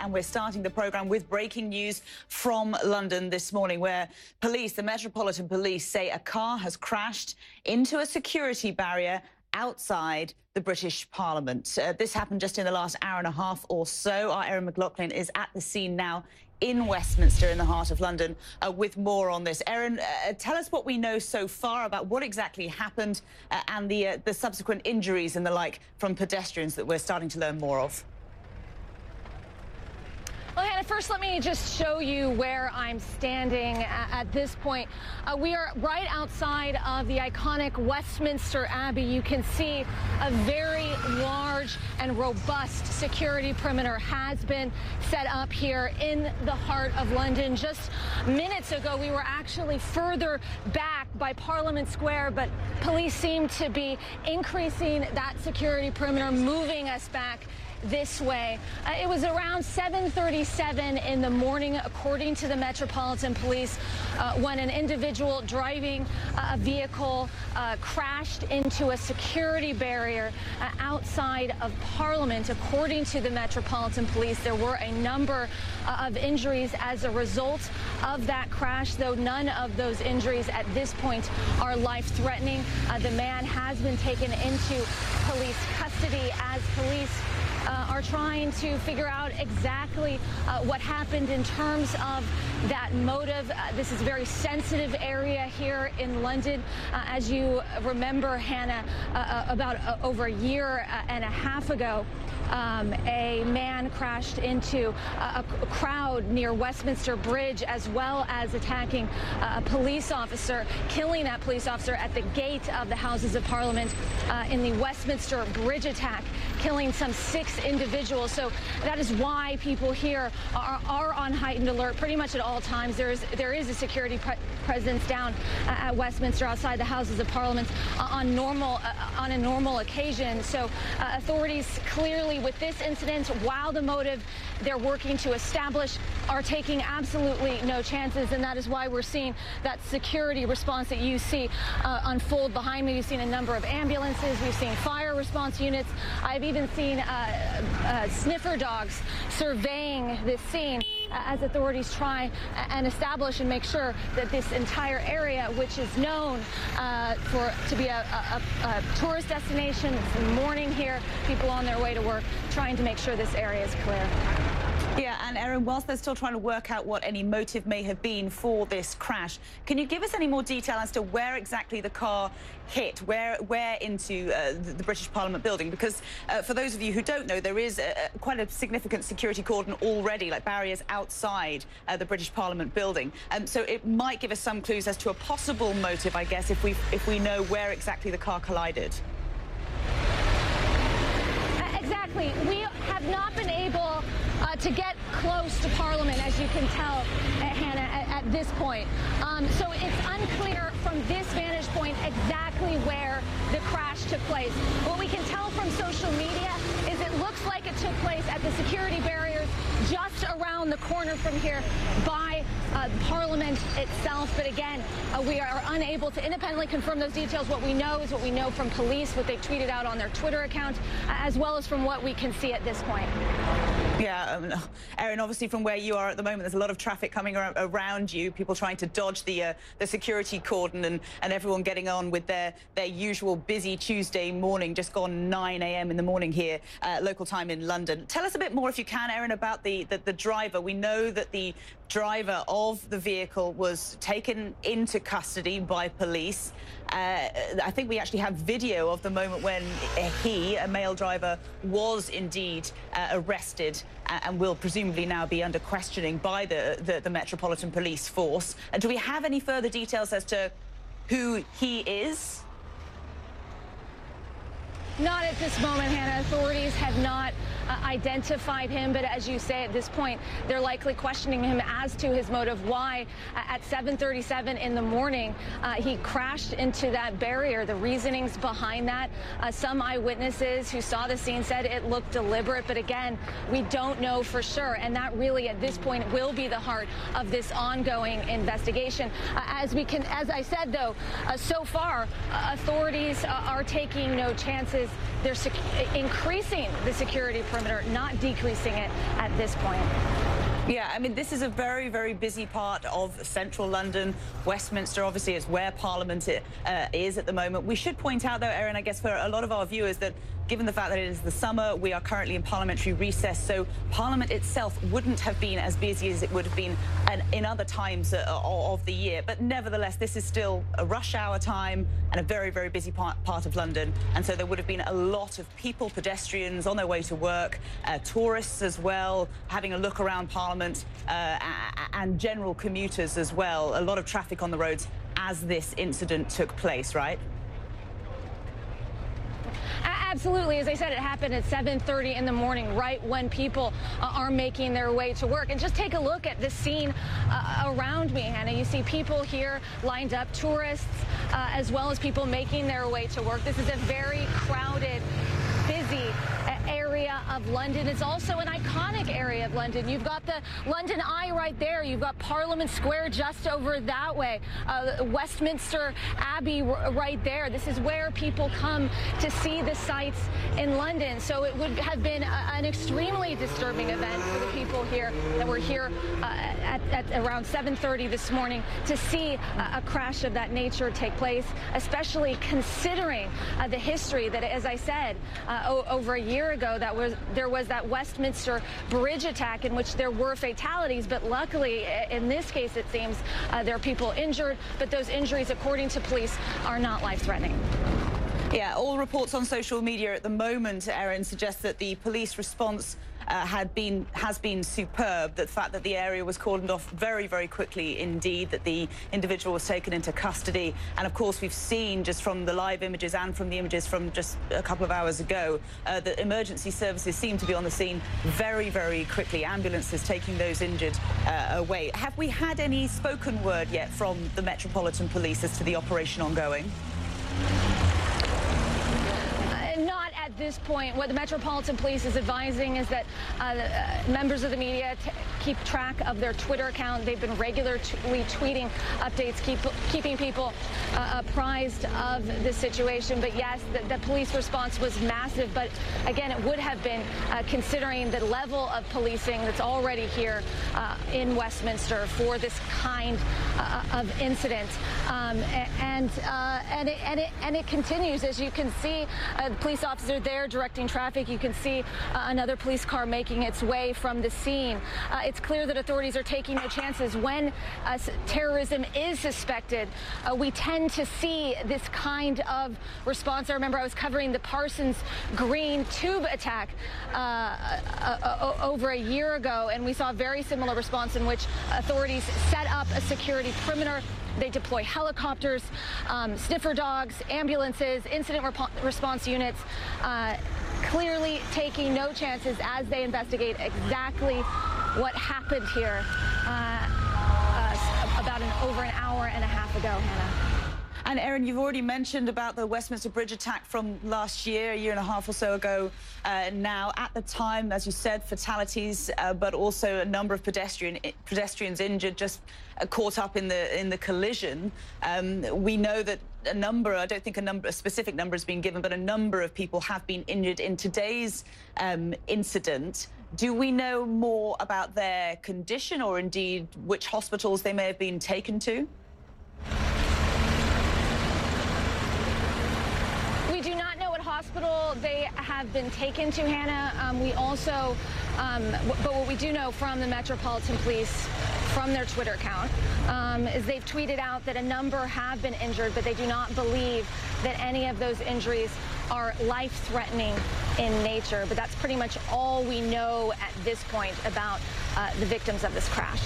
and we're starting the programme with breaking news from London this morning, where police, the Metropolitan Police, say a car has crashed into a security barrier outside the British Parliament. This happened just in the last hour and a half or so. Our Erin McLaughlin is at the scene now in Westminster, in the heart of London, with more on this. Erin, tell us what we know so far about what exactly happened and the subsequent injuries and the like from pedestrians that we're starting to learn more of. Well, Hannah, first let me just show you where I'm standing at this point. We are right outside of the iconic Westminster Abbey. You can see a very large and robust security perimeter has been set up here in the heart of London. Just minutes ago, we were actually further back by Parliament Square, but police seem to be increasing that security perimeter, moving us back this way. It was around 7:37 in the morning, according to the Metropolitan Police, when an individual driving a vehicle crashed into a security barrier outside of Parliament. According to the Metropolitan Police, there were a number of injuries as a result of that crash, though none of those injuries at this point are life-threatening. The man has been taken into police custody as police are trying to figure out exactly what happened in terms of that motive. This is a very sensitive area here in London. As you remember, Hannah, about over a year and a half ago, a man crashed into a crowd near Westminster Bridge, as well as attacking a police officer, killing that police officer at the gate of the Houses of Parliament in the Westminster Bridge attack, killing some 6 individuals. So that is why people here are on heightened alert pretty much at all times. There is a security presence down at Westminster outside the Houses of Parliament on a normal occasion. So authorities clearly, with this incident, while the motive they're working to establish, are taking absolutely no chances, and that is why we're seeing that security response that you see unfold behind me. You've seen a number of ambulances, we've seen fire response units, I've even seen sniffer dogs surveying this scene as authorities try and establish and make sure that this entire area, which is known to be a tourist destination, it's the morning here, people on their way to work, trying to make sure this area is clear. Yeah, and Erin, whilst they're still trying to work out what any motive may have been for this crash, can you give us any more detail as to where exactly the car hit, where into the British Parliament building? Because for those of you who don't know, there is quite a significant security cordon already, like barriers outside the British Parliament building. So it might give us some clues as to a possible motive, I guess, if we know where exactly the car collided. Exactly. We have not been able to get close to Parliament, as you can tell, Hannah, at this point. So it's unclear from this vantage point exactly where the crash took place. What we can tell from social media is it looks like it took place at the security barriers just around the corner from here by Parliament itself. But again, we are unable to independently confirm those details. What we know is what we know from police, what they've tweeted out on their Twitter account, as well as from what we can see at this point. Yeah, Erin, obviously from where you are at the moment, there's a lot of traffic coming around you, people trying to dodge the security cordon and everyone getting on with their usual busy Tuesday morning, just gone 9 a.m. in the morning here, local time in London. Tell us a bit more, if you can, Erin, about the driver. We know that the driver of the vehicle was taken into custody by police. I think we actually have video of the moment when he, a male driver, was indeed arrested and will presumably now be under questioning by the Metropolitan Police force. Do we have any further details as to who he is? Not at this moment, Hannah. Authorities have not identified him, but as you say, at this point, they're likely questioning him as to his motive, why at 7:37 in the morning he crashed into that barrier, the reasonings behind that. Some eyewitnesses who saw the scene said it looked deliberate, but again, we don't know for sure, and that really at this point will be the heart of this ongoing investigation. As I said, though, so far, authorities are taking no chances. They're increasing the security perimeter, not decreasing it at this point. Yeah, I mean, this is a very, very busy part of central London. Westminster, obviously, is where Parliament is at the moment. We should point out, though, Erin, I guess for a lot of our viewers, that given the fact that it is the summer, we are currently in parliamentary recess, so Parliament itself wouldn't have been as busy as it would have been in other times of the year. But nevertheless, this is still a rush hour time and a very, very busy part of London. And so there would have been a lot of people, pedestrians on their way to work, tourists as well, having a look around Parliament, and general commuters as well. A lot of traffic on the roads as this incident took place, right? Absolutely. As I said, it happened at 7:30 in the morning, right when people are making their way to work. And just take a look at the scene around me, Hannah. You see people here lined up, tourists, as well as people making their way to work. This is a very crowded, busy area of London. It's also an iconic area of London. You've got the London Eye right there. You've got Parliament Square just over that way. Westminster Abbey right there. This is where people come to see the sights in London. So it would have been an extremely disturbing event for the people here that were here at around 7:30 this morning to see a crash of that nature take place, especially considering the history that, as I said, over a year ago, there was that Westminster Bridge attack in which there were fatalities, but luckily in this case it seems there are people injured, but those injuries, according to police, are not life-threatening. Yeah, all reports on social media at the moment, Erin, suggest that the police response has been superb. The fact that the area was cordoned off very, very quickly indeed, that the individual was taken into custody. And of course, we've seen just from the live images and from the images from just a couple of hours ago, that emergency services seem to be on the scene very, very quickly. Ambulances taking those injured away. Have we had any spoken word yet from the Metropolitan Police as to the operation ongoing? Not at this point. What the Metropolitan Police is advising is that members of the media keep track of their Twitter account. They've been regularly tweeting updates, keeping people apprised of the situation. But yes, the police response was massive. But again, it would have been considering the level of policing that's already here in Westminster for this kind of incident. And it continues. As you can see, the police officer there directing traffic. You can see another police car making its way from the scene. It's clear that authorities are taking no chances. When terrorism is suspected, we tend to see this kind of response. I remember I was covering the Parsons Green tube attack over a year ago, and we saw a very similar response in which authorities set up a security perimeter. They deploy helicopters, sniffer dogs, ambulances, incident response units, clearly taking no chances as they investigate exactly what happened here about over an hour and a half ago, Hannah. And Erin, you've already mentioned about the Westminster Bridge attack from last year, a year and a half or so ago now. At the time, as you said, fatalities, but also a number of pedestrians injured, just caught up in the collision. We know that a number, I don't think a specific number has been given, but a number of people have been injured in today's incident. Do we know more about their condition, or indeed which hospitals they may have been taken to? Hospital they have been taken to, Hannah. We also, but what we do know from the Metropolitan Police, from their Twitter account, is they've tweeted out that a number have been injured, but they do not believe that any of those injuries are life-threatening in nature. But that's pretty much all we know at this point about the victims of this crash.